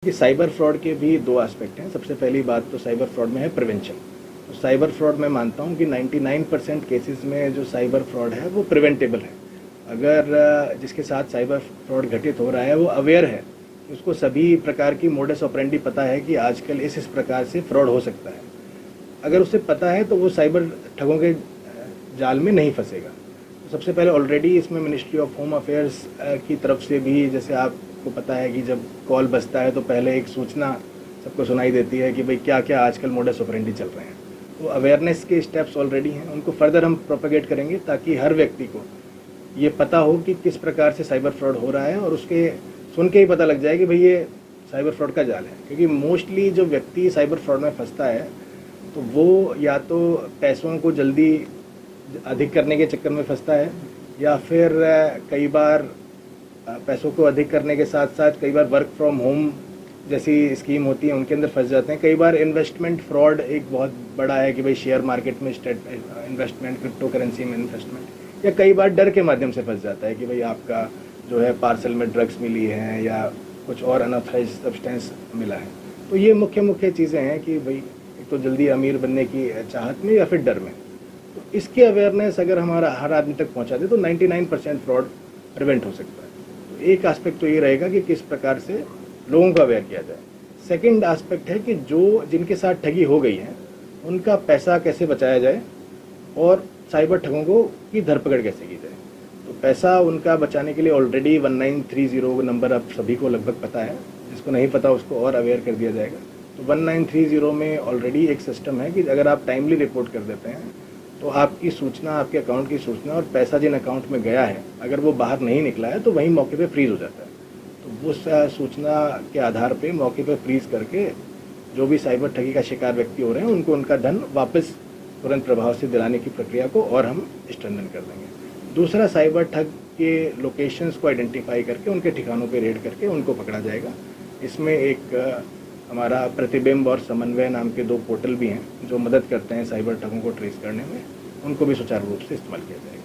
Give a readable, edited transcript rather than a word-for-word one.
कि cyber fraud के भी दो एस्पेक्ट हैं। सबसे पहली बात तो साइबर फ्रॉड में है प्रिवेंशन। तो साइबर फ्रॉड मैं मानता हूँ कि 99% केसेस में जो साइबर फ्रॉड है वो प्रिवेंटेबल है। अगर जिसके साथ साइबर फ्रॉड घटित हो रहा है वो अवेयर है, उसको सभी प्रकार की मोडस ऑपरेंडी पता है कि आजकल इस प्रकार से फ्रॉड हो सकता है। अगर उसे पता है तो वो साइबर ठगों के जाल में नहीं फंसेगा। तो सबसे पहले ऑलरेडी इसमें मिनिस्ट्री ऑफ होम अफेयर्स की तरफ से भी, जैसे आपको पता है कि जब कॉल बजता है तो पहले एक सूचना सबको सुनाई देती है कि भाई क्या क्या आजकल मोडस ऑपरेंडी चल रहे हैं। तो अवेयरनेस के स्टेप्स ऑलरेडी हैं, उनको फर्दर हम प्रोपेगेट करेंगे ताकि हर व्यक्ति को ये पता हो कि किस प्रकार से साइबर फ्रॉड हो रहा है, और उसके सुन के ही पता लग जाए कि भाई ये साइबर फ्रॉड का जाल है। क्योंकि मोस्टली जो व्यक्ति साइबर फ्रॉड में फंसता है तो वो या तो पैसों को जल्दी अधिक करने के चक्कर में फंसता है, या फिर कई बार पैसों को अधिक करने के साथ साथ कई बार वर्क फ्रॉम होम जैसी स्कीम होती है उनके अंदर फंस जाते हैं। कई बार इन्वेस्टमेंट फ्रॉड एक बहुत बड़ा है कि भाई शेयर मार्केट में इन्वेस्टमेंट, क्रिप्टो करेंसी में इन्वेस्टमेंट, या कई बार डर के माध्यम से फंस जाता है कि भाई आपका जो है पार्सल में ड्रग्स मिली हैं या कुछ और अनऑथराइज सब्सटेंस मिला है। तो ये मुख्य चीज़ें हैं कि भाई एक तो जल्दी अमीर बनने की चाहत में या फिर डर में। तो इसकी अवेयरनेस अगर हमारा हर आदमी तक पहुंचा दे तो 99% फ्रॉड प्रिवेंट हो सकता है। तो एक एस्पेक्ट तो ये रहेगा कि किस प्रकार से लोगों को अवेयर किया जाए। सेकंड एस्पेक्ट है कि जो जिनके साथ ठगी हो गई है उनका पैसा कैसे बचाया जाए और साइबर ठगों को की धरपकड़ कैसे की जाए। तो पैसा उनका बचाने के लिए ऑलरेडी 1930 नंबर अब सभी को लगभग पता है, जिसको नहीं पता उसको और अवेयर कर दिया जाएगा। तो 1930 में ऑलरेडी एक सिस्टम है कि अगर आप टाइमली रिपोर्ट कर देते हैं तो आपकी सूचना, आपके अकाउंट की सूचना और पैसा जिन अकाउंट में गया है अगर वो बाहर नहीं निकला है तो वहीं मौके पे फ्रीज हो जाता है। तो उस सूचना के आधार पे मौके पे फ्रीज करके जो भी साइबर ठगी का शिकार व्यक्ति हो रहे हैं उनको उनका धन वापस तुरंत प्रभाव से दिलाने की प्रक्रिया को और हम स्ट्रेंथन कर देंगे। दूसरा, साइबर ठग के लोकेशंस को आइडेंटिफाई करके उनके ठिकानों पे रेड करके उनको पकड़ा जाएगा। इसमें एक हमारा प्रतिबिंब और समन्वय नाम के 2 पोर्टल भी हैं जो मदद करते हैं साइबर ठगों को ट्रेस करने में, उनको भी सुचारू रूप से इस्तेमाल किया जाएगा।